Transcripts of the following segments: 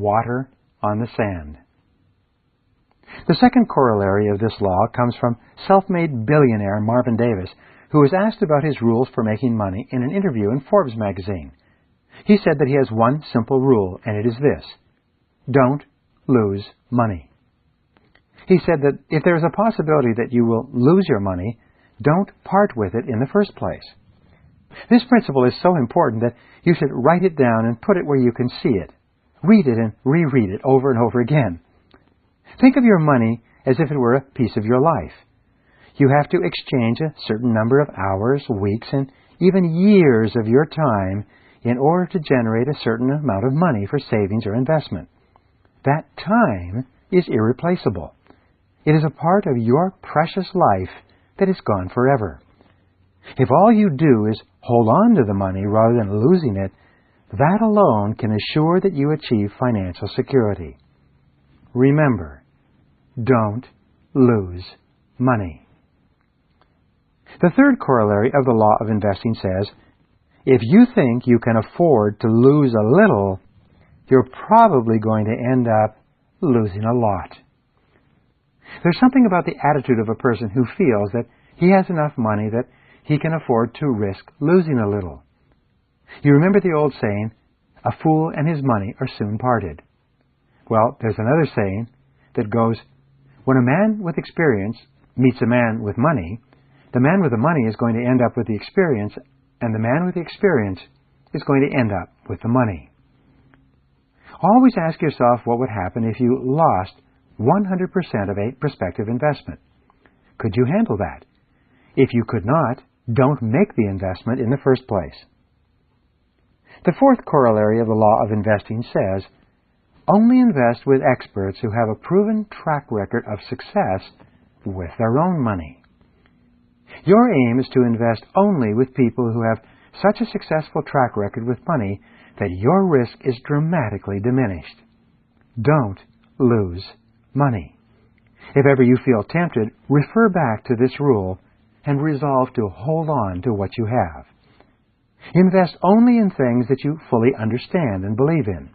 water on the sand. The second corollary of this law comes from self-made billionaire Marvin Davis, who was asked about his rules for making money in an interview in Forbes magazine. He said that he has one simple rule, and it is this: don't lose money. He said that if there is a possibility that you will lose your money, don't part with it in the first place. This principle is so important that you should write it down and put it where you can see it. Read it and reread it over and over again. Think of your money as if it were a piece of your life. You have to exchange a certain number of hours, weeks, and even years of your time in order to generate a certain amount of money for savings or investment. That time is irreplaceable. It is a part of your precious life that is gone forever. If all you do is hold on to the money rather than losing it, that alone can assure that you achieve financial security. Remember, don't lose money. The third corollary of the law of investing says, if you think you can afford to lose a little, you're probably going to end up losing a lot. There's something about the attitude of a person who feels that he has enough money that he can afford to risk losing a little. You remember the old saying, a fool and his money are soon parted. Well, there's another saying that goes, when a man with experience meets a man with money, the man with the money is going to end up with the experience, and the man with the experience is going to end up with the money. Always ask yourself what would happen if you lost 100% of a prospective investment. Could you handle that? If you could not, don't make the investment in the first place. The fourth corollary of the law of investing says, only invest with experts who have a proven track record of success with their own money. Your aim is to invest only with people who have such a successful track record with money that your risk is dramatically diminished. Don't lose money. If ever you feel tempted, refer back to this rule and resolve to hold on to what you have. Invest only in things that you fully understand and believe in.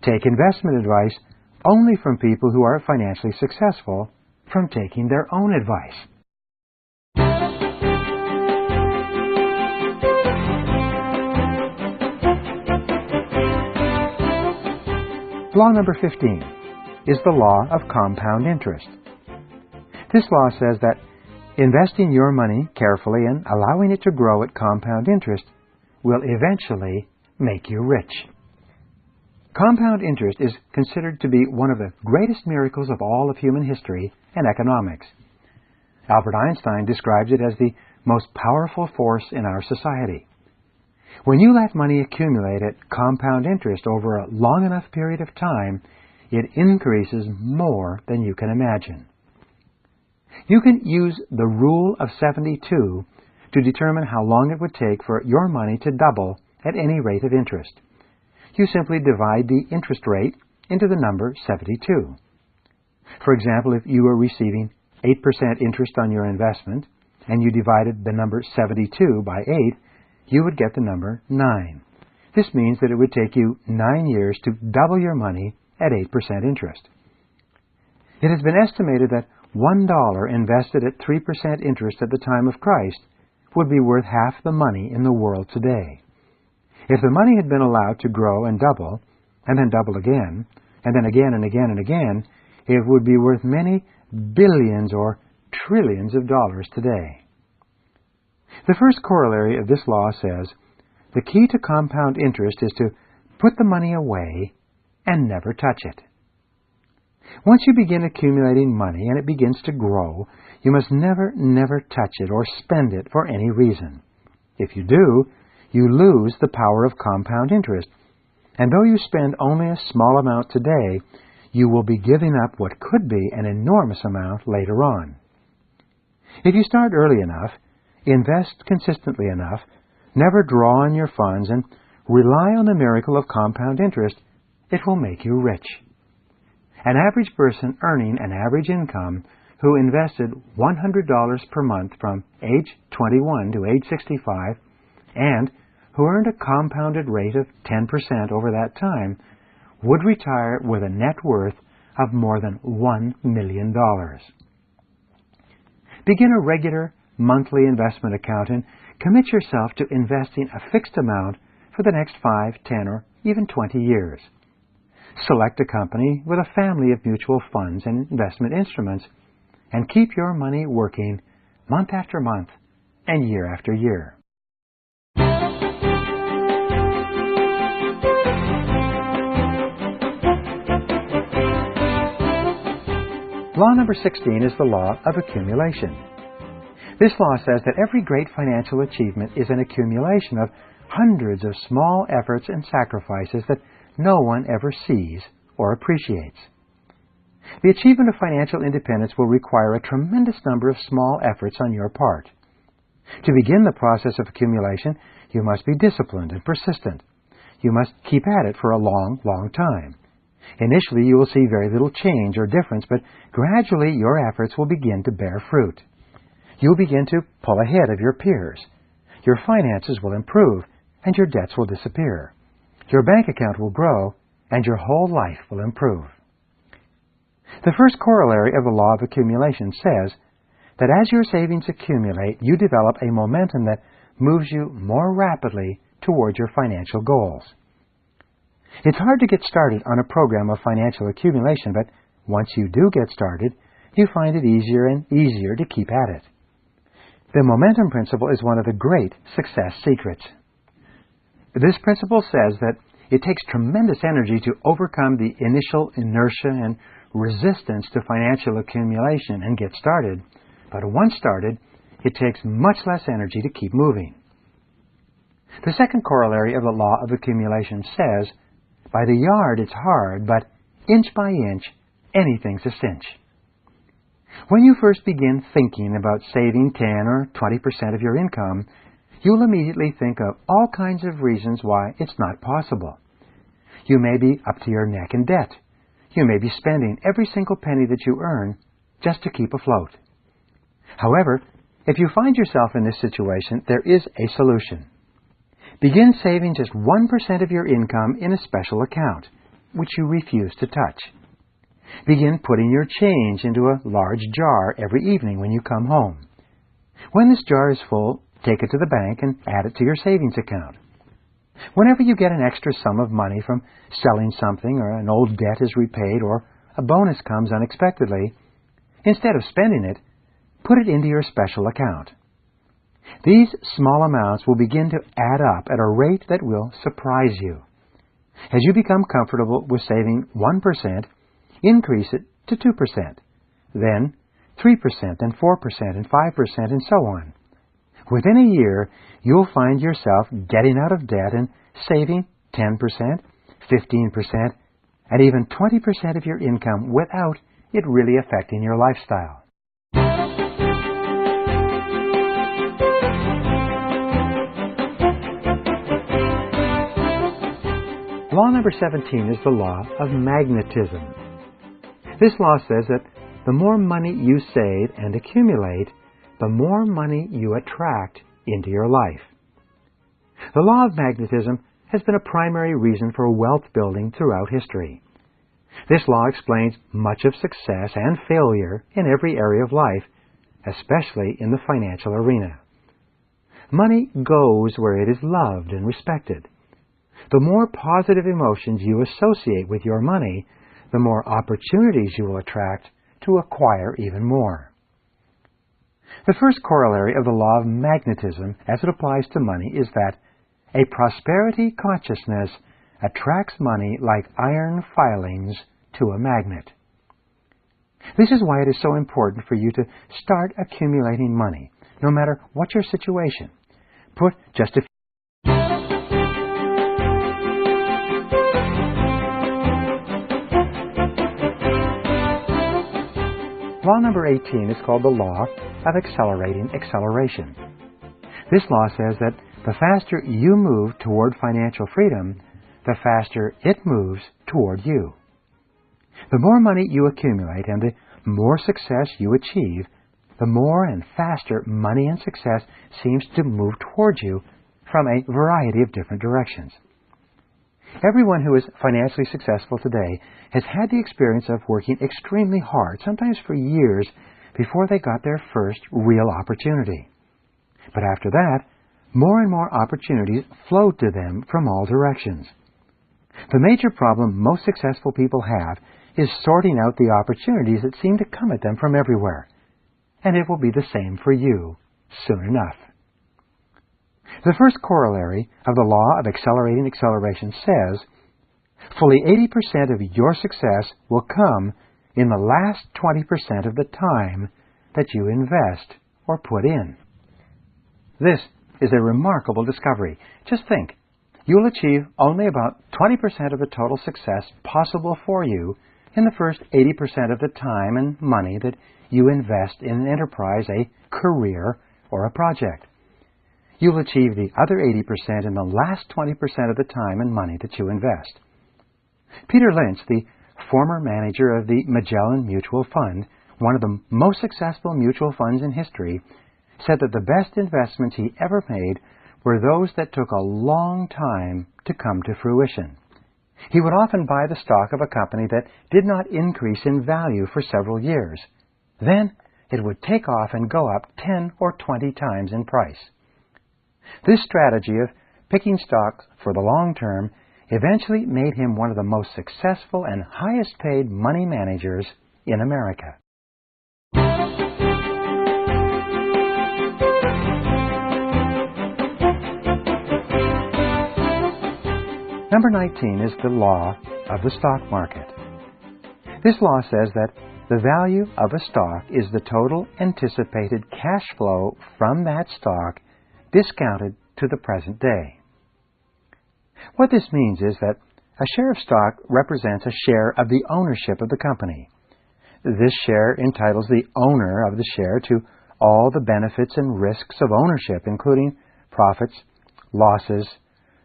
Take investment advice only from people who are financially successful from taking their own advice. Law number 15 is the law of compound interest. This law says that investing your money carefully and allowing it to grow at compound interest will eventually make you rich. Compound interest is considered to be one of the greatest miracles of all of human history and economics. Albert Einstein describes it as the most powerful force in our society. When you let money accumulate at compound interest over a long enough period of time, it increases more than you can imagine. You can use the rule of 72 to determine how long it would take for your money to double at any rate of interest. You simply divide the interest rate into the number 72. For example, if you were receiving 8% interest on your investment and you divided the number 72 by 8, you would get the number 9. This means that it would take you 9 years to double your money at 8% interest. It has been estimated that $1 invested at 3% interest at the time of Christ would be worth half the money in the world today. If the money had been allowed to grow and double double again, and then again and again and again, it would be worth many billions or trillions of dollars today. The first corollary of this law says, the key to compound interest is to put the money away and never touch it. Once you begin accumulating money and it begins to grow, you must never touch it or spend it for any reason. If you do, you lose the power of compound interest, and though you spend only a small amount today, you will be giving up what could be an enormous amount later on. If you start early enough, invest consistently enough, never draw on your funds, and rely on the miracle of compound interest, it will make you rich. An average person earning an average income who invested $100 per month from age 21 to age 65 and who earned a compounded rate of 10% over that time would retire with a net worth of more than $1 million. Begin a regular monthly investment account and commit yourself to investing a fixed amount for the next 5, 10, or even 20 years. Select a company with a family of mutual funds and investment instruments and keep your money working month after month and year after year. Law number 16 is the law of accumulation. This law says that every great financial achievement is an accumulation of hundreds of small efforts and sacrifices that no one ever sees or appreciates. The achievement of financial independence will require a tremendous number of small efforts on your part. To begin the process of accumulation, you must be disciplined and persistent. You must keep at it for a long, long time. Initially, you will see very little change or difference, but gradually your efforts will begin to bear fruit. You'll begin to pull ahead of your peers. Your finances will improve, and your debts will disappear. Your bank account will grow, and your whole life will improve. The first corollary of the law of accumulation says that as your savings accumulate, you develop a momentum that moves you more rapidly toward your financial goals. It's hard to get started on a program of financial accumulation, but once you do get started, you find it easier and easier to keep at it. The momentum principle is one of the great success secrets. This principle says that it takes tremendous energy to overcome the initial inertia and resistance to financial accumulation and get started, but once started, it takes much less energy to keep moving. The second corollary of the law of accumulation says, by the yard it's hard, but inch by inch, anything's a cinch. When you first begin thinking about saving 10 or 20% of your income, you'll immediately think of all kinds of reasons why it's not possible. You may be up to your neck in debt. You may be spending every single penny that you earn just to keep afloat. However, if you find yourself in this situation, there is a solution. Begin saving just 1% of your income in a special account, which you refuse to touch. Begin putting your change into a large jar every evening when you come home. When this jar is full, take it to the bank and add it to your savings account. Whenever you get an extra sum of money from selling something, or an old debt is repaid, or a bonus comes unexpectedly, instead of spending it, put it into your special account. These small amounts will begin to add up at a rate that will surprise you. As you become comfortable with saving 1%, increase it to 2%, then 3%, then 4%, and 5%, and so on. Within a year, you'll find yourself getting out of debt and saving 10%, 15%, and even 20% of your income without it really affecting your lifestyle. Law number 17 is the law of magnetism. This law says that the more money you save and accumulate, the more money you attract into your life. The law of magnetism has been a primary reason for wealth building throughout history. This law explains much of success and failure in every area of life, especially in the financial arena. Money goes where it is loved and respected. The more positive emotions you associate with your money, the more opportunities you will attract to acquire even more. The first corollary of the law of magnetism as it applies to money is that a prosperity consciousness attracts money like iron filings to a magnet. This is why it is so important for you to start accumulating money, no matter what your situation. Put just a Law number 18 is called the law of accelerating acceleration. This law says that the faster you move toward financial freedom, the faster it moves toward you. The more money you accumulate and the more success you achieve, the more and faster money and success seems to move toward you from a variety of different directions. Everyone who is financially successful today has had the experience of working extremely hard, sometimes for years, before they got their first real opportunity. But after that, more and more opportunities flowed to them from all directions. The major problem most successful people have is sorting out the opportunities that seem to come at them from everywhere. And it will be the same for you soon enough. The first corollary of the law of accelerating acceleration says, fully 80% of your success will come in the last 20% of the time that you invest or put in. This is a remarkable discovery. Just think, you'll achieve only about 20% of the total success possible for you in the first 80% of the time and money that you invest in an enterprise, a career, or a project. You'll achieve the other 80% in the last 20% of the time and money that you invest. Peter Lynch, the former manager of the Magellan Mutual Fund, one of the most successful mutual funds in history, said that the best investments he ever made were those that took a long time to come to fruition. He would often buy the stock of a company that did not increase in value for several years. Then it would take off and go up 10 or 20 times in price. This strategy of picking stocks for the long term eventually made him one of the most successful and highest paid money managers in America. Number 19 is the law of the stock market. This law says that the value of a stock is the total anticipated cash flow from that stock discounted to the present day. What this means is that a share of stock represents a share of the ownership of the company. This share entitles the owner of the share to all the benefits and risks of ownership, including profits, losses,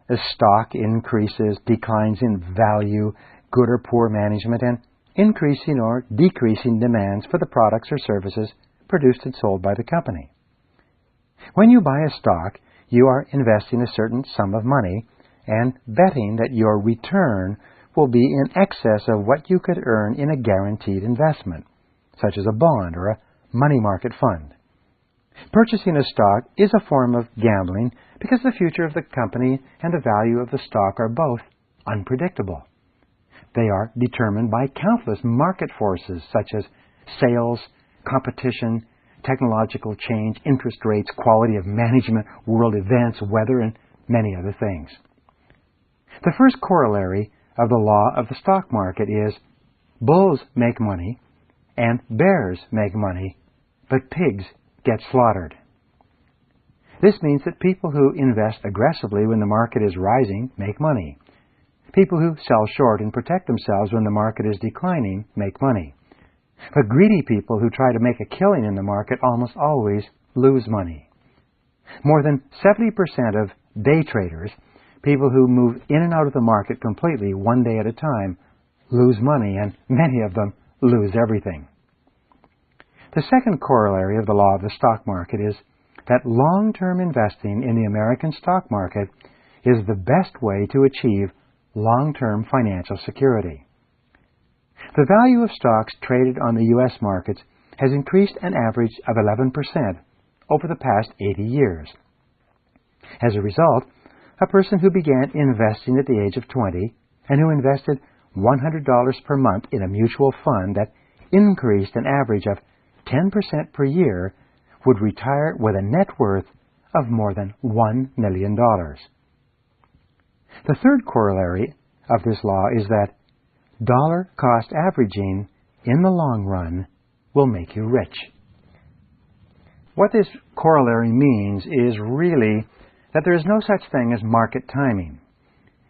as stock increases, declines in value, good or poor management, and increasing or decreasing demands for the products or services produced and sold by the company. When you buy a stock, you are investing a certain sum of money and betting that your return will be in excess of what you could earn in a guaranteed investment, such as a bond or a money market fund. Purchasing a stock is a form of gambling because the future of the company and the value of the stock are both unpredictable. They are determined by countless market forces such as sales, competition, technological change, interest rates, quality of management, world events, weather, and many other things. The first corollary of the law of the stock market is bulls make money and bears make money, but pigs get slaughtered. This means that people who invest aggressively when the market is rising make money. People who sell short and protect themselves when the market is declining make money. But greedy people who try to make a killing in the market almost always lose money. More than 70% of day traders, people who move in and out of the market completely one day at a time, lose money, and many of them lose everything. The second corollary of the law of the stock market is that long-term investing in the American stock market is the best way to achieve long-term financial security. The value of stocks traded on the U.S. markets has increased an average of 11% over the past 80 years. As a result, a person who began investing at the age of 20 and who invested $100 per month in a mutual fund that increased an average of 10% per year would retire with a net worth of more than $1 million. The third corollary of this law is that dollar cost averaging in the long run will make you rich. What this corollary means is really that there is no such thing as market timing.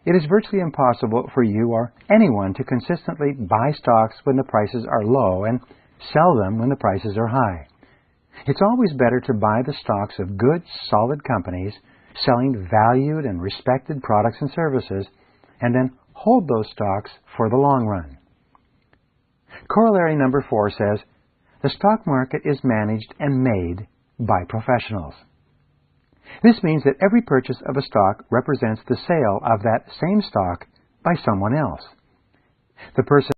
It is virtually impossible for you or anyone to consistently buy stocks when the prices are low and sell them when the prices are high. It's always better to buy the stocks of good, solid companies selling valued and respected products and services, and then hold those stocks for the long run. Corollary number 4 says, the stock market is managed and made by professionals. This means that every purchase of a stock represents the sale of that same stock by someone else. The person